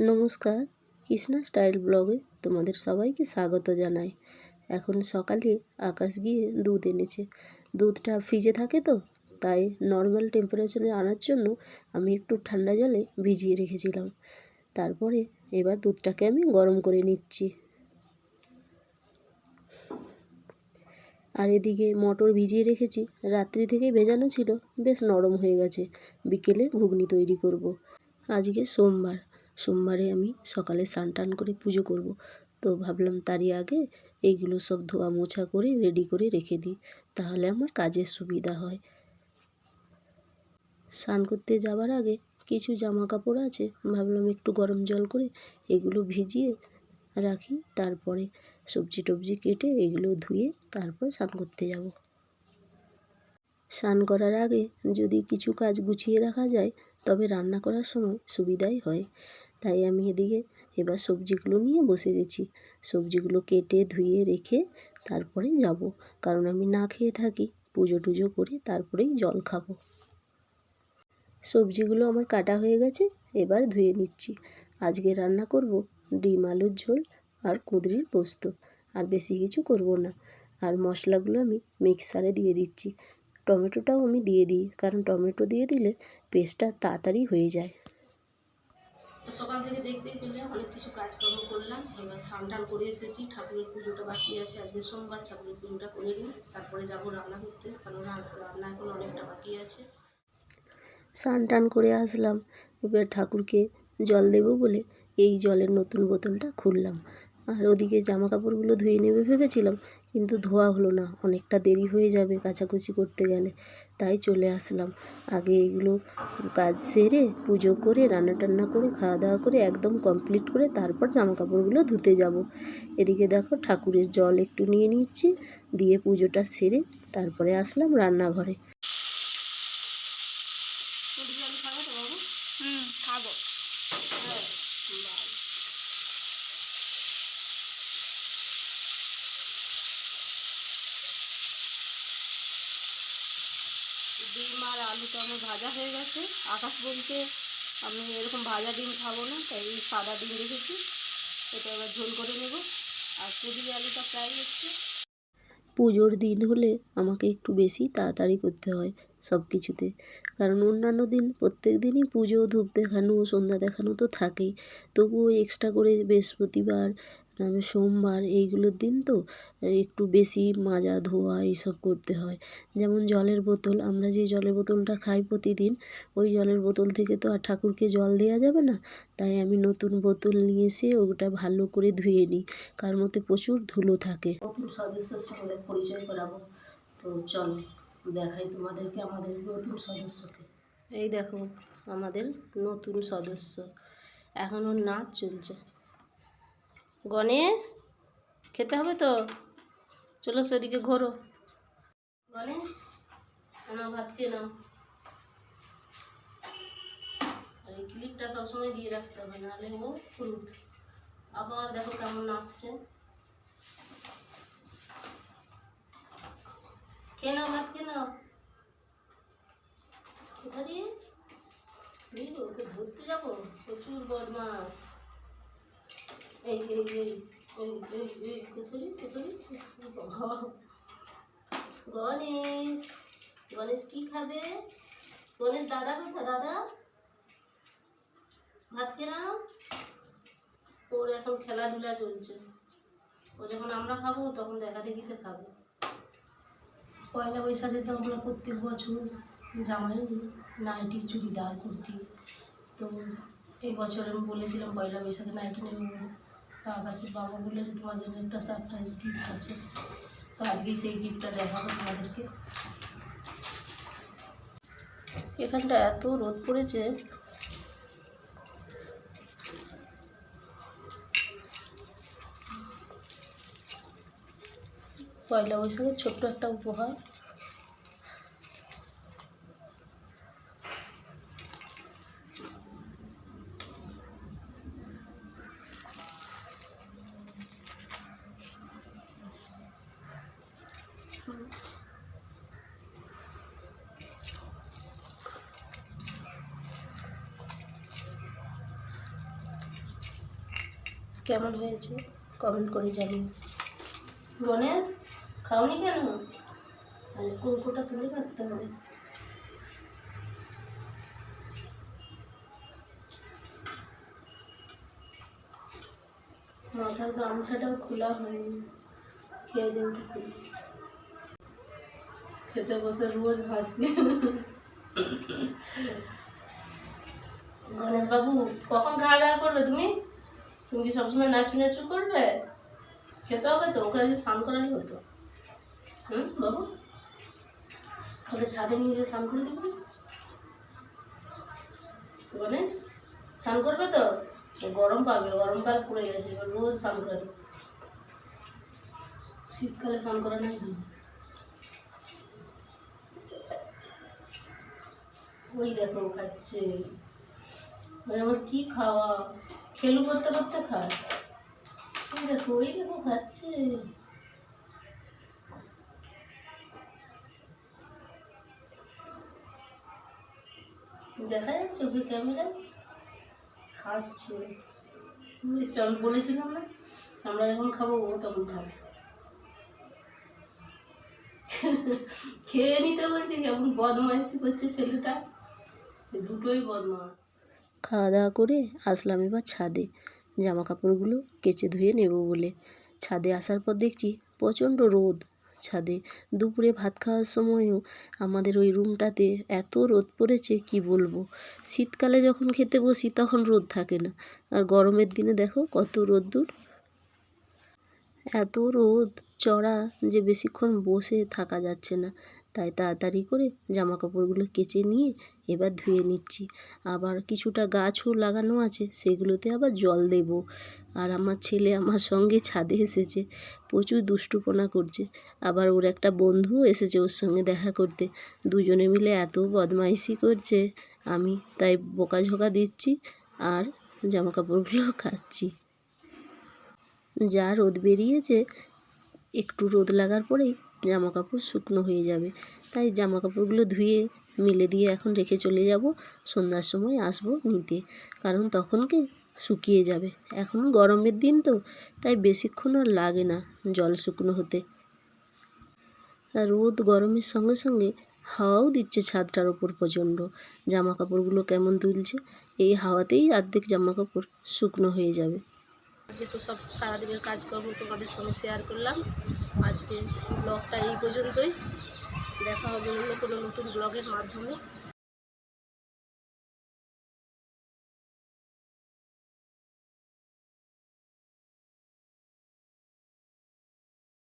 নমস্কার, কৃষ্ণা স্টাইল ব্লগে তোমাদের সবাইকে স্বাগত জানাই। এখন সকালে আকাশ গিয়ে দুধ এনেছে। দুধটা ফ্রিজে থাকে তো, তাই নর্মাল টেম্পারেচারে আনার জন্য আমি একটু ঠান্ডা জলে ভিজিয়ে রেখেছিলাম। তারপরে এবার দুধটাকে আমি গরম করে নিচ্ছি। আর এদিকে মটর ভিজিয়ে রেখেছি, রাত্রি থেকে ভেজানো ছিল, বেশ নরম হয়ে গেছে। বিকেলে ঘুগনি তৈরি করব। আজকে সোমবারে আমি সকালে স্নান টান করে পুজো করব, তো ভাবলাম তারই আগে এইগুলো সব ধোয়া মোছা করে রেডি করে রেখে দিই, তাহলে আমার কাজের সুবিধা হয়। স্নান করতে যাওয়ার আগে কিছু জামা কাপড় আছে, ভাবলাম একটু গরম জল করে এগুলো ভিজিয়ে রাখি, তারপরে সবজি টবজি কেটে এগুলো ধুয়ে তারপর স্নান করতে যাব। স্নান করার আগে যদি কিছু কাজ গুছিয়ে রাখা যায় তবে রান্না করার সময় সুবিধাই হয়। তাই আমি এদিকে এবার সবজিগুলো নিয়ে বসে গেছি। সবজিগুলো কেটে ধুয়ে রেখে তারপরে যাব, কারণ আমি না খেয়ে থাকি, পুজো টুজো করে তারপরেই জল খাবো। সবজিগুলো আমার কাটা হয়ে গেছে, এবার ধুয়ে নিচ্ছি। আজকে রান্না করব ডিম আলুর ঝোল আর কুঁদরির পোস্ত, আর বেশি কিছু করব না। আর মশলাগুলো আমি মিক্সারে দিয়ে দিচ্ছি। টমেটোটাও আমি দিয়ে দিই, কারণ টমেটো দিয়ে দিলে পেস্টটা তাড়াতাড়ি হয়ে যায়। সকাল থেকে দেখতেই পেলে অনেক কিছু কাজকর্ম করলাম। এবার স্নান টান করে এসেছি, ঠাকুরের পুজোটা বাকি আছে, আজকে সোমবার, ঠাকুরের পুজোটা করে নিই, তারপরে যাব রান্না করতে, কারণ রান্না এখন অনেকটা বাকি আছে। স্নান টান করে আসলাম, এবার ঠাকুরকে জল দেব বলে এই জলের নতুন বোতলটা খুললাম। আর ওদিকে জামা কাপড়গুলো ধুয়ে নেবে ভেবেছিলাম, কিন্তু ধোয়া হলো না, অনেকটা দেরি হয়ে যাবে কাচাকুচি করতে গেলে, তাই চলে আসলাম। আগে এগুলো কাজ সেরে পুজো করে রান্না টান্না করে খাওয়া দাওয়া করে একদম কমপ্লিট করে তারপর জামা কাপড়গুলো ধুতে যাব। এদিকে দেখো ঠাকুরের জল একটু নিয়ে নিচ্ছি, দিয়ে পুজোটা সেরে তারপরে আসলাম রান্নাঘরে। খাবো। ডিম আর আলুটা আমার ভাজা হয়ে গেছে। আকাশ বলতে আমি এরকম ভাজা ডিম খাবো না, তাই সাদা ডিম রেখেছি, এটা এবার ঝোল করে নেব। আর কুঁদরি আলুটা প্রায় হচ্ছে। পুজোর দিন হলে আমাকে একটু বেশি তাড়াতাড়ি করতে হয় সব কিছুতে, কারণ অন্যান্য দিন প্রত্যেক দিনই পুজো ধূপ দেখানো সন্ধ্যা দেখানো তো থাকেই, তবুও এক্সট্রা করে বৃহস্পতিবার সোমবার এইগুলোর দিন তো একটু বেশি মাজা ধোয়া এইসব করতে হয়। যেমন জলের বোতল, আমরা যে জলের বোতলটা খাই প্রতিদিন, ওই জলের বোতল থেকে তো আর ঠাকুরকে জল দেওয়া যাবে না, তাই আমি নতুন বোতল নিয়ে এসে ওটা ভালো করে ধুয়ে নিই, কার মধ্যে প্রচুর ধুলো থাকে। নতুন সদস্যের সঙ্গে পরিচয় করাবো, তো চলো দেখাই তোমাদেরকে আমাদের নতুন সদস্যকে। এই দেখো আমাদের নতুন সদস্য, এখন ওর নাচ চলছে। গণেশ, খেতে হবে তো, চলো সেদিকে ঘোরো। গণেশ, আমার ভাত খেয়ে নাও। আর এই ক্লিপটা সবসময় দিয়ে রাখতে হবে, নাহলে ও ফুরুট। আবার দেখো কেমন নাচছে। খেয়ে নাও, ভাত খেয়ে নাও। কোথায় ওকে ধরতে যাবো, প্রচুর বদমাস। এই এই এই এই এই এই কোথায় কোথায় গণেশ, গণেশ কি খাবে? গণেশ দাদা কোথায়? দাদা ভাত খেয়ে নাও। ওর এখন খেলাধুলা চলছে, ও যখন আমরা খাবো তখন দেখা দেখিতে খাবো। পয়লা বৈশাখে তো আমরা প্রত্যেক বছর জামাই নাইটি চুড়িদার কুর্তি, তো এই বছর আমি বলেছিলাম পয়লা বৈশাখে নাইটি নেব, তা আকাশের বাবা বলে যে তোমার জন্য একটা সারপ্রাইজ গিফট আছে, তো আজকেই সেই গিফটটা দেখাবো তোমাদেরকে। এখানটা এত রোদ পড়েছে, পয়লা বৈশাখের ছোট্ট একটা উপহার। কেমন হয়েছে কমেন্ট করে জানিও। গণেশ খাওনি কেন? আরে কৌটোটা তুলে রাখতে হবে। মাথার গামছাটাও খোলা হয়নি, খেয়ে দিয়ে উঠে খেতে বসে রোজ হাসি। গণেশ বাবু কখন খাওয়া দাওয়া করবে তুমি? তুমি কি সবসময় নাচু নাচু করবে? খেতে হবে তো, ওকে আজকে স্নান করালে হতো। বাবু ওকে ছাদে নিয়ে যেয়ে স্নান করে দিবি। গণেশ স্নান করবে তো? গরম পাবে, গরমকাল পড়ে গেছে, এবার রোজ স্নান করে দেবো। শীতকালে স্নান করা নাই ভালো। ওই দেখো খাচ্ছে, আমার কি খাওয়া, খেলু করতে করতে খায়। ওই দেখো খাচ্ছে। দেখা যাচ্ছে ওকে ক্যামেরায় খাচ্ছে। দেখছি আমি বলেছিলাম না, আমরা যখন খাবো ও তখন খাবে। খেয়ে নিতে বলছে, কেমন বদমাইশি করছে ছেলেটা, দুটোই বদমাস। খাওয়া দাওয়া করে আসলাম এবার ছাদে, জামা কাপড়গুলো কেচে ধুয়ে নেব বলে। ছাদে আসার পর দেখছি প্রচণ্ড রোদ ছাদে। দুপুরে ভাত খাওয়ার সময়ও আমাদের ওই রুমটাতে এত রোদ পড়েছে কি বলবো। শীতকালে যখন খেতে বসি তখন রোদ থাকে না, আর গরমের দিনে দেখো কত রোদ্দুর। এত রোদ চড়া যে বেশিক্ষণ বসে থাকা যাচ্ছে না, তাই তাড়াতাড়ি করে জামা কাপড়গুলো কেচে নিয়ে এবার ধুয়ে নিচ্ছি। আবার কিছুটা গাছও লাগানো আছে, সেগুলোতে আবার জল দেব। আর আমার ছেলে আমার সঙ্গে ছাদে এসেছে, প্রচুর দুষ্টুপনা করছে। আবার ওর একটা বন্ধুও এসেছে ওর সঙ্গে দেখা করতে। দুজনে মিলে এত বদমাইশি করছে, আমি তাই বকাঝকা দিচ্ছি আর জামা কাপড়গুলো কাচ্ছি। যা রোদ বেরিয়েছে, একটু রোদ লাগার পরেই জামা কাপড় শুকনো হয়ে যাবে। তাই জামা কাপড়গুলো ধুয়ে মিলে দিয়ে এখন রেখে চলে যাব, সন্ধ্যার সময় আসবো নিতে, কারণ তখনকে শুকিয়ে যাবে। এখন গরমের দিন তো, তাই বেশিক্ষণ আর লাগে না জল শুকনো হতে। আর রোদ গরমের সঙ্গে সঙ্গে হাওয়াও দিচ্ছে ছাদটার ওপর প্রচণ্ড। জামা কাপড়গুলো কেমন দুলছে, এই হাওয়াতেই অর্ধেক জামা কাপড় শুকনো হয়ে যাবে। আজকে তো সব সারাদিনের কাজকর্ম তোমাদের সঙ্গে শেয়ার করলাম। আজকে ব্লগটা এই পর্যন্তই, দেখা হবে অন্য কোনো নতুন ব্লগের মাধ্যমে।